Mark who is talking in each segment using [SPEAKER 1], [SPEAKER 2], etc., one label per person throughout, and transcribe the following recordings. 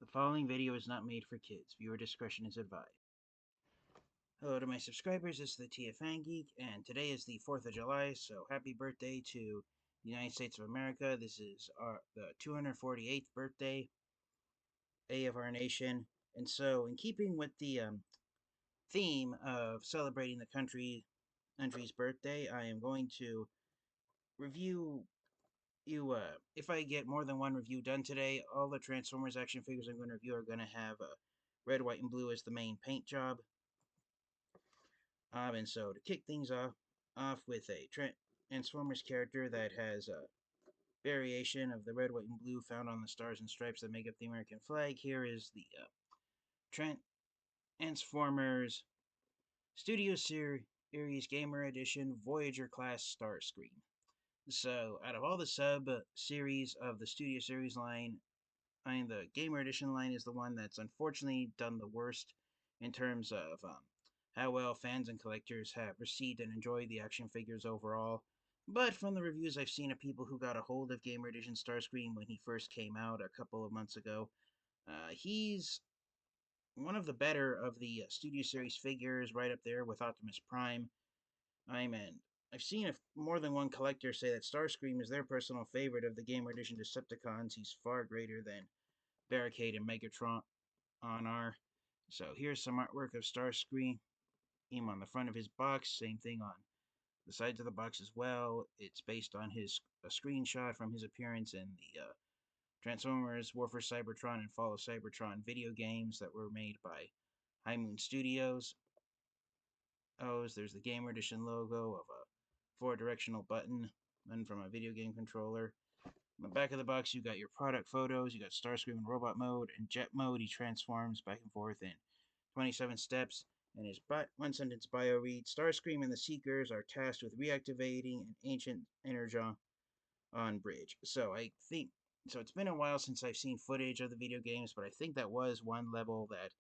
[SPEAKER 1] The following video is not made for kids. Viewer discretion is advised. Hello to my subscribers, this is the TFN Geek, and today is the 4th of July, so happy birthday to the United States of America. This is the 248th birthday of our nation, and so in keeping with the theme of celebrating the country's birthday, I am going to review if I get more than one review done today, all the Transformers action figures I'm going to review are going to have red, white, and blue as the main paint job. And so to kick things off with a Transformers character that has a variation of the red, white, and blue found on the stars and stripes that make up the American flag, here is the Transformers Studio Series Gamer Edition Voyager Class Starscream. So, out of all the sub-series of the Studio Series line, the Gamer Edition line is the one that's unfortunately done the worst in terms of how well fans and collectors have received and enjoyed the action figures overall. But from the reviews I've seen of people who got a hold of Gamer Edition Starscream when he first came out a couple of months ago, he's one of the better of the Studio Series figures, right up there with Optimus Prime. I've seen more than one collector say that Starscream is their personal favorite of the Gamer Edition Decepticons. He's far greater than Barricade and Megatron are. So here's some artwork of Starscream on the front of his box. Same thing on the sides of the box as well. It's based on a screenshot from his appearance in the Transformers, War For Cybertron, and Fall of Cybertron video games that were made by High Moon Studios. There's the Gamer Edition logo of a four-directional button and from a video game controller. On the back of the box, you got your product photos. You got Starscream in robot mode and jet mode. He transforms back and forth in 27 steps. And his one-sentence bio reads, Starscream and the Seekers are tasked with reactivating an ancient energon on bridge. So it's been a while since I've seen footage of the video games, but I think that was one level that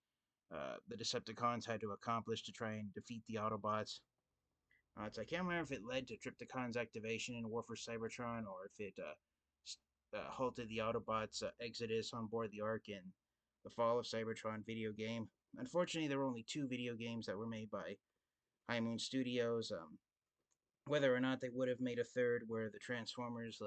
[SPEAKER 1] the Decepticons had to accomplish to try and defeat the Autobots. So I can't remember if it led to Trypticon's activation in War for Cybertron, or if it halted the Autobots' exodus on board the Ark in the Fall of Cybertron video game. Unfortunately, there were only two video games that were made by High Moon Studios. Whether or not they would have made a third where the Transformers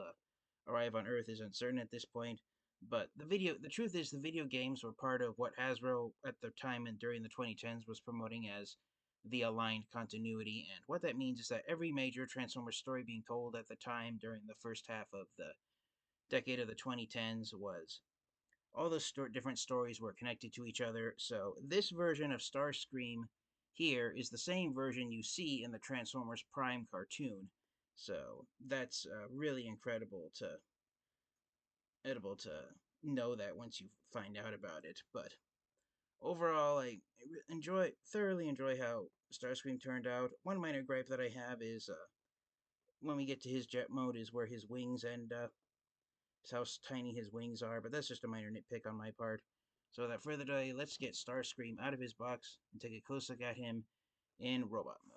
[SPEAKER 1] arrive on Earth is uncertain at this point. But the truth is, the video games were part of what Hasbro at the time and during the 2010s was promoting as the aligned continuity. And what that means is that every major Transformers story being told at the time during the first half of the decade of the 2010s was all the different stories were connected to each other. So this version of Starscream here is the same version you see in the Transformers Prime cartoon. So that's really incredible to know that once you find out about it. But overall, I thoroughly enjoy how Starscream turned out. One minor gripe that I have is when we get to his jet mode is where his wings end up. It's how tiny his wings are, but that's just a minor nitpick on my part. So without further delay, let's get Starscream out of his box and take a close look at him in robot mode.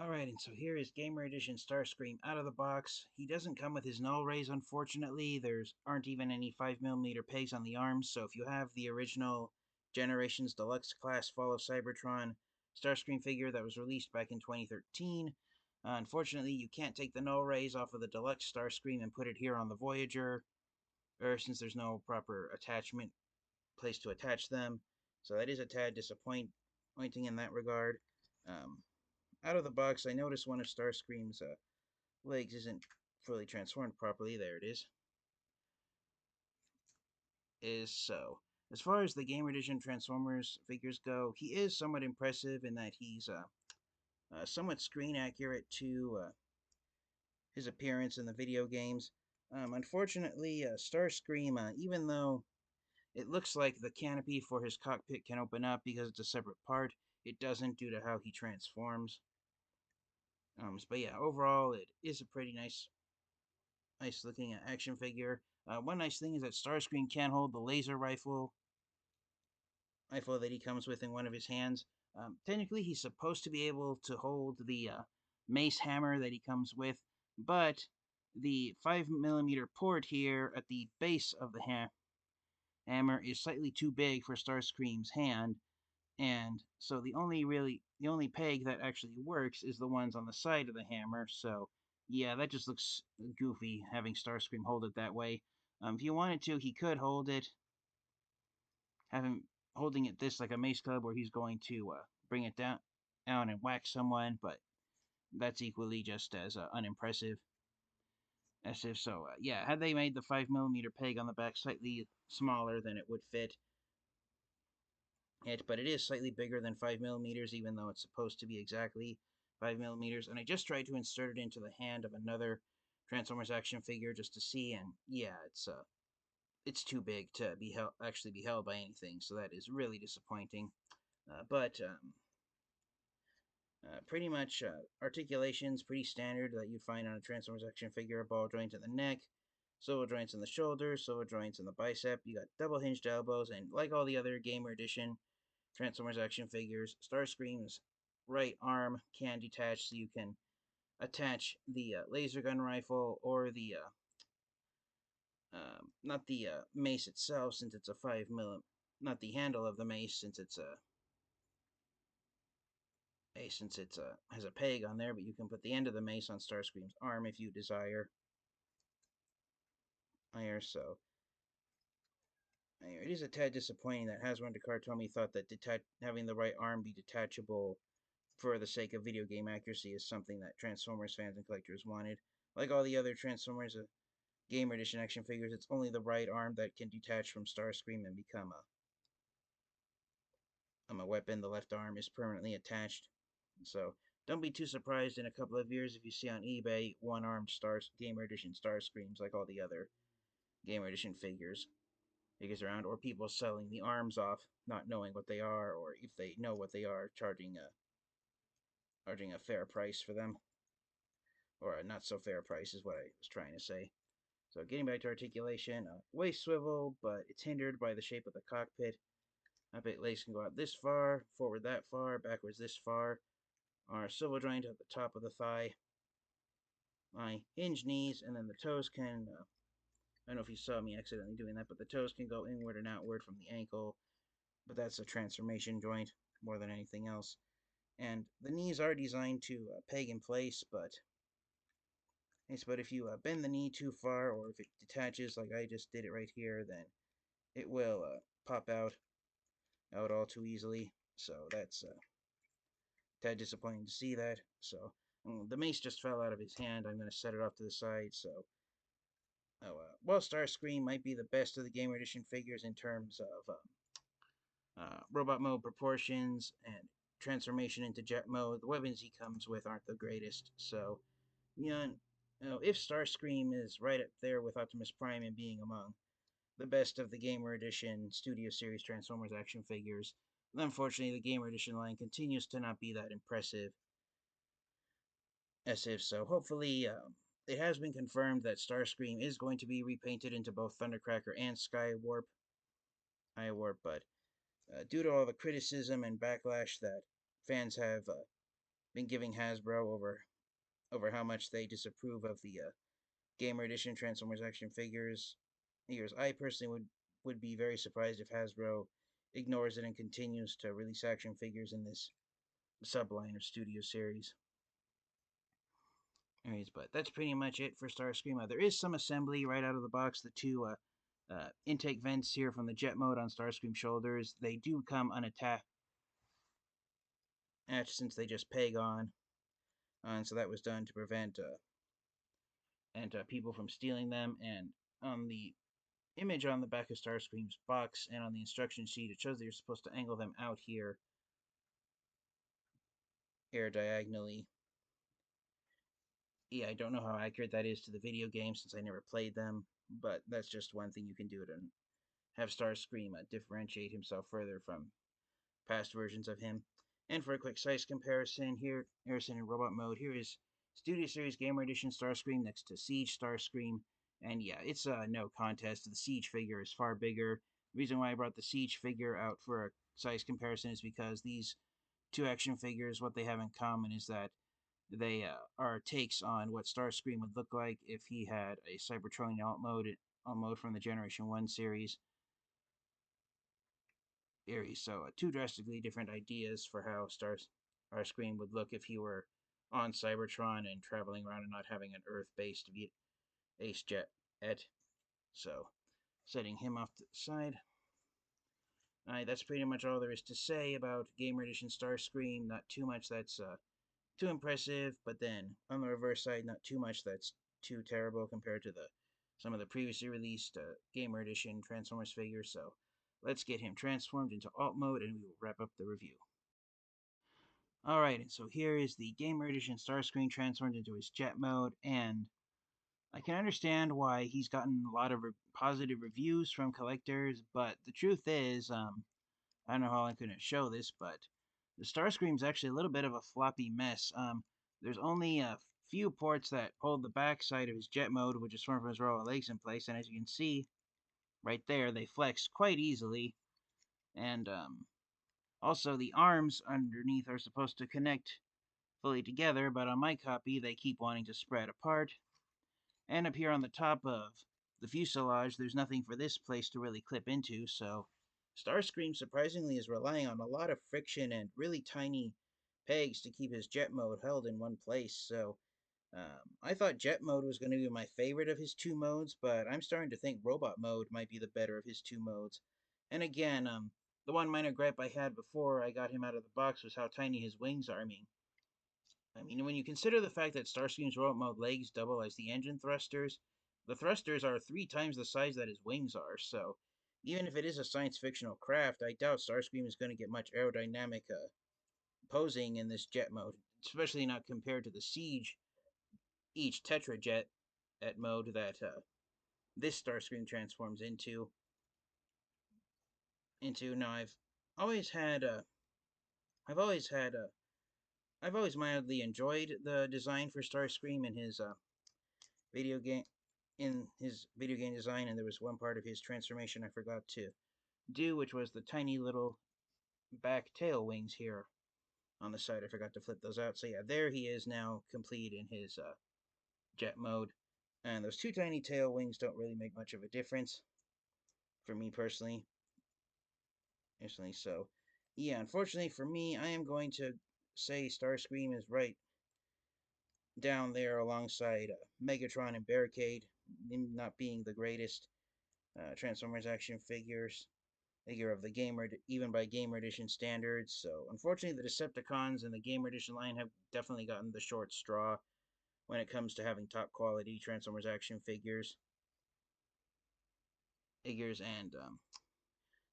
[SPEAKER 1] Alright, and so here is Gamer Edition Starscream out of the box. He doesn't come with his null rays, unfortunately. There aren't even any 5mm pegs on the arms, so if you have the original Generations Deluxe Class Fall of Cybertron Starscream figure that was released back in 2013, unfortunately you can't take the null rays off of the Deluxe Starscream and put it here on the Voyager, since there's no proper attachment place to attach them. So that is a tad disappointing in that regard. Out of the box, I noticed one of Starscream's legs isn't fully transformed properly. There it is. So, as far as the Gamer Edition Transformers figures go, he is somewhat impressive in that he's somewhat screen accurate to his appearance in the video games. Unfortunately, Starscream, even though it looks like the canopy for his cockpit can open up because it's a separate part, it doesn't due to how he transforms. But yeah, overall, it is a pretty nice looking action figure. One nice thing is that Starscream can hold the laser rifle that he comes with in one of his hands. Technically, he's supposed to be able to hold the mace hammer that he comes with, but the 5mm port here at the base of the hammer is slightly too big for Starscream's hand, and so the only peg that actually works is the ones on the side of the hammer. So yeah, that just looks goofy having Starscream hold it that way. If you wanted to, he could hold it, have him holding it this like a mace club, where he's going to bring it down and whack someone, but that's equally just as unimpressive. As if so, yeah. Had they made the 5mm peg on the back slightly smaller, then it would fit it, but it is slightly bigger than 5mm, even though it's supposed to be exactly 5mm. And I just tried to insert it into the hand of another Transformers action figure just to see, and yeah, it's too big to be actually be held by anything, so that is really disappointing. But pretty much articulation's pretty standard that you'd find on a Transformers action figure. Ball joint in the neck, swivel joints in the shoulder, swivel joints in the bicep. You got double hinged elbows, and like all the other Gamer Edition Transformers action figures, Starscream's right arm can detach, so you can attach the laser gun rifle or the not the mace itself, since it's a 5mm, not the handle of the mace, since it's has a peg on there, but you can put the end of the mace on Starscream's arm if you desire. So it is a tad disappointing that Hasbro and Takara thought that having the right arm be detachable for the sake of video game accuracy is something that Transformers fans and collectors wanted. Like all the other Transformers Gamer Edition action figures, it's only the right arm that can detach from Starscream and become a weapon. The left arm is permanently attached. So don't be too surprised in a couple of years if you see on eBay one-armed Gamer Edition Starscreams like all the other Gamer Edition figures around, or people selling the arms off, not knowing what they are, or if they know what they are, charging a fair price for them, or a not so fair price is what I was trying to say. So getting back to articulation, waist swivel, but it's hindered by the shape of the cockpit. Cockpit legs can go out this far, forward that far, backwards this far. Our swivel joint at the top of the thigh, my hinge knees, and then the toes can, I don't know if you saw me accidentally doing that, but the toes can go inward and outward from the ankle, but that's a transformation joint more than anything else. And the knees are designed to peg in place, but if you bend the knee too far, or if it detaches like I just did it right here, then it will pop out all too easily. So that's tad disappointing to see that. So the mace just fell out of his hand. I'm going to set it off to the side. So while Starscream might be the best of the Gamer Edition figures in terms of robot mode proportions and transformation into jet mode, the weapons he comes with aren't the greatest. So, if Starscream is right up there with Optimus Prime and being among the best of the Gamer Edition Studio Series Transformers action figures, unfortunately, the Gamer Edition line continues to not be that impressive. As if so, hopefully, it has been confirmed that Starscream is going to be repainted into both Thundercracker and Skywarp, but due to all the criticism and backlash that fans have been giving Hasbro over how much they disapprove of the Gamer Edition Transformers action figures, I personally would be very surprised if Hasbro ignores it and continues to release action figures in this subline of Studio Series. Anyways, but that's pretty much it for Starscream. There is some assembly right out of the box. The two intake vents here from the jet mode on Starscream shoulders, they do come unattached since they just peg on. And so that was done to prevent people from stealing them. And on the image on the back of Starscream's box and on the instruction sheet, it shows that you're supposed to angle them out here diagonally. Yeah, I don't know how accurate that is to the video game since I never played them, but that's just one thing you can do to have Starscream differentiate himself further from past versions of him. And for a quick size comparison, here, Harrison in robot mode, here is Studio Series Gamer Edition Starscream next to Siege Starscream. And yeah, it's no contest. The Siege figure is far bigger. The reason why I brought the Siege figure out for a size comparison is because these two action figures, what they have in common is that they are takes on what Starscream would look like if he had a Cybertronian alt mode from the Generation 1 series. Ares. So two drastically different ideas for how Starscream would look if he were on Cybertron and traveling around and not having an Earth-based ace jet et. So setting him off to the side. Alright, that's pretty much all there is to say about Gamer Edition Starscream. Not too much that's too impressive, but then on the reverse side, not too much that's too terrible compared to the some of the previously released Gamer Edition Transformers figures. So let's get him transformed into alt mode and we will wrap up the review. Alright, and so here is the Gamer Edition Starscream transformed into his jet mode, and I can understand why he's gotten a lot of positive reviews from collectors, but the truth is, I don't know how I'm going to show this, but the Starscream's actually a little bit of a floppy mess. There's only a few ports that hold the back side of his jet mode, which is formed from his row of legs in place, and as you can see, right there, they flex quite easily, and also the arms underneath are supposed to connect fully together, but on my copy, they keep wanting to spread apart. And up here on the top of the fuselage, there's nothing for this place to really clip into, so Starscream surprisingly is relying on a lot of friction and really tiny pegs to keep his jet mode held in one place. So I thought jet mode was going to be my favorite of his two modes, but I'm starting to think robot mode might be the better of his two modes. And again, the one minor gripe I had before I got him out of the box was how tiny his wings are. I mean, when you consider the fact that Starscream's robot mode legs double as the engine thrusters, the thrusters are 3 times the size that his wings are, so even if it is a science fictional craft, I doubt Starscream is going to get much aerodynamic posing in this jet mode, especially not compared to the Siege each Tetrajet at mode that this Starscream transforms into. Now, always had I've always had I've always mildly enjoyed the design for Starscream in his video game design, and there was one part of his transformation I forgot to do, which was the tiny little back tail wings here on the side. I forgot to flip those out. So yeah, there he is now, complete in his jet mode. And those two tiny tail wings don't really make much of a difference for me personally. So yeah, unfortunately for me, I am going to say Starscream is right down there alongside Megatron and Barricade, not being the greatest Transformers action figure of the gamer, even by Gamer Edition standards. So unfortunately, the Decepticons and the Gamer Edition line have definitely gotten the short straw when it comes to having top quality Transformers action figures, and to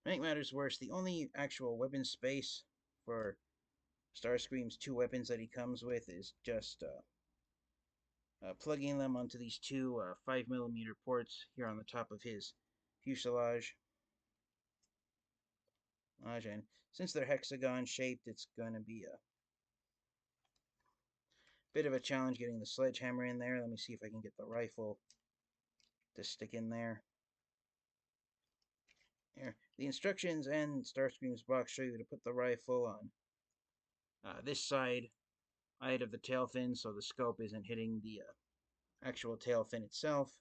[SPEAKER 1] make matters worse, the only actual weapon space for Starscream's two weapons that he comes with is just plugging them onto these two 5mm ports here on the top of his fuselage. And since they're hexagon shaped, it's going to be a bit of a challenge getting the sledgehammer in there. Let me see if I can get the rifle to stick in there. Here. The instructions and Starscream's box show you to put the rifle on this side of the tail fin, so the scope isn't hitting the actual tail fin itself.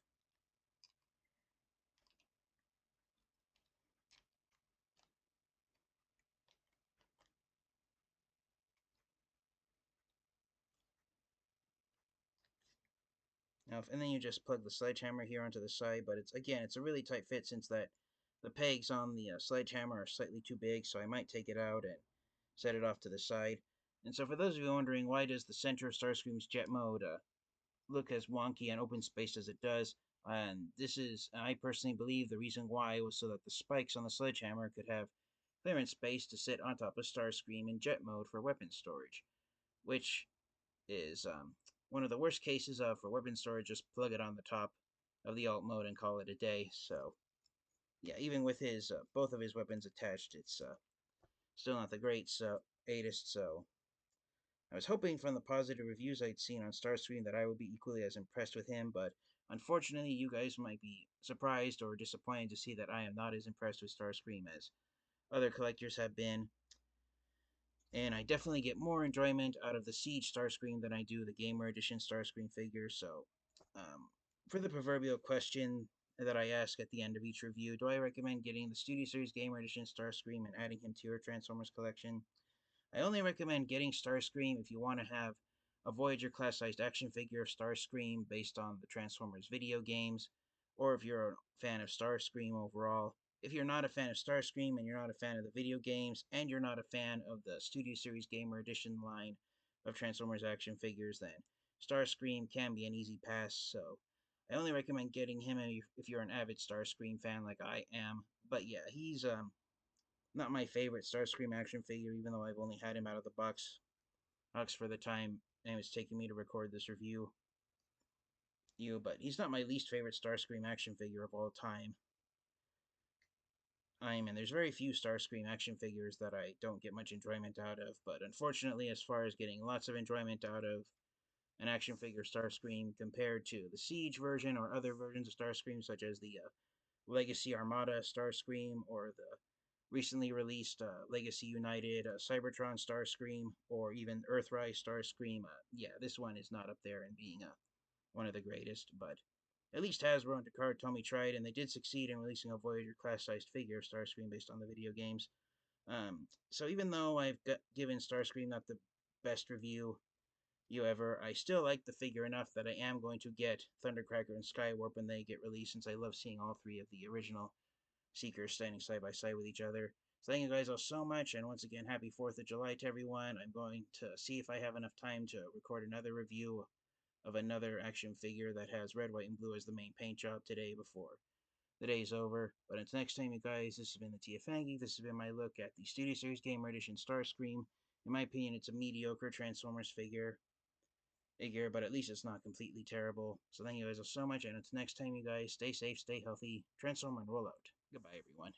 [SPEAKER 1] Now, and then you just plug the sledgehammer here onto the side, but it's a really tight fit since the pegs on the sledgehammer are slightly too big, so I might take it out and set it off to the side. And so for those of you wondering, why does the center of Starscream's jet mode look as wonky and open spaced as it does? And this is, I personally believe, the reason why was so that the spikes on the sledgehammer could have clearance space to sit on top of Starscream in jet mode for weapon storage, which is one of the worst cases of for weapon storage. Just plug it on the top of the alt mode and call it a day. So yeah, even with his both of his weapons attached, it's still not the greatest. So I was hoping from the positive reviews I'd seen on Starscream that I would be equally as impressed with him, but unfortunately, you guys might be surprised or disappointed to see that I am not as impressed with Starscream as other collectors have been. And I definitely get more enjoyment out of the Siege Starscream than I do the Gamer Edition Starscream figure. So, for the proverbial question, that I ask at the end of each review. Do I recommend getting the Studio Series Gamer Edition Starscream and adding him to your Transformers collection? I only recommend getting Starscream if you want to have a Voyager class-sized action figure of Starscream based on the Transformers video games, or if you're a fan of Starscream overall. If you're not a fan of Starscream and you're not a fan of the video games, and you're not a fan of the Studio Series Gamer Edition line of Transformers action figures, then Starscream can be an easy pass, so I only recommend getting him if you're an avid Starscream fan like I am. But yeah, he's not my favorite Starscream action figure, even though I've only had him out of the box for the time and it's taking me to record this review. But he's not my least favorite Starscream action figure of all time. And there's very few Starscream action figures that I don't get much enjoyment out of, but unfortunately, as far as getting lots of enjoyment out of an action figure Starscream compared to the Siege version or other versions of Starscream, such as the Legacy Armada Starscream or the recently released Legacy United Cybertron Starscream or even Earthrise Starscream. Yeah, this one is not up there in being one of the greatest, but at least Hasbro and Takara Tomy tried, and they did succeed in releasing a Voyager class-sized figure of Starscream based on the video games. So even though I've given Starscream not the best review ever, I still like the figure enough that I am going to get Thundercracker and Skywarp when they get released, since I love seeing all three of the original Seekers standing side by side with each other. So thank you guys all so much, and once again, happy 4th of July to everyone. I'm going to see if I have enough time to record another review of another action figure that has red, white, and blue as the main paint job today before the day's over. But until next time, you guys, this has been the TFangy. This has been my look at the Studio Series Gamer Edition Starscream. In my opinion, it's a mediocre Transformers figure, but at least it's not completely terrible. So thank you guys all so much, and until next time, you guys, stay safe, stay healthy, transform and roll out. Goodbye, everyone.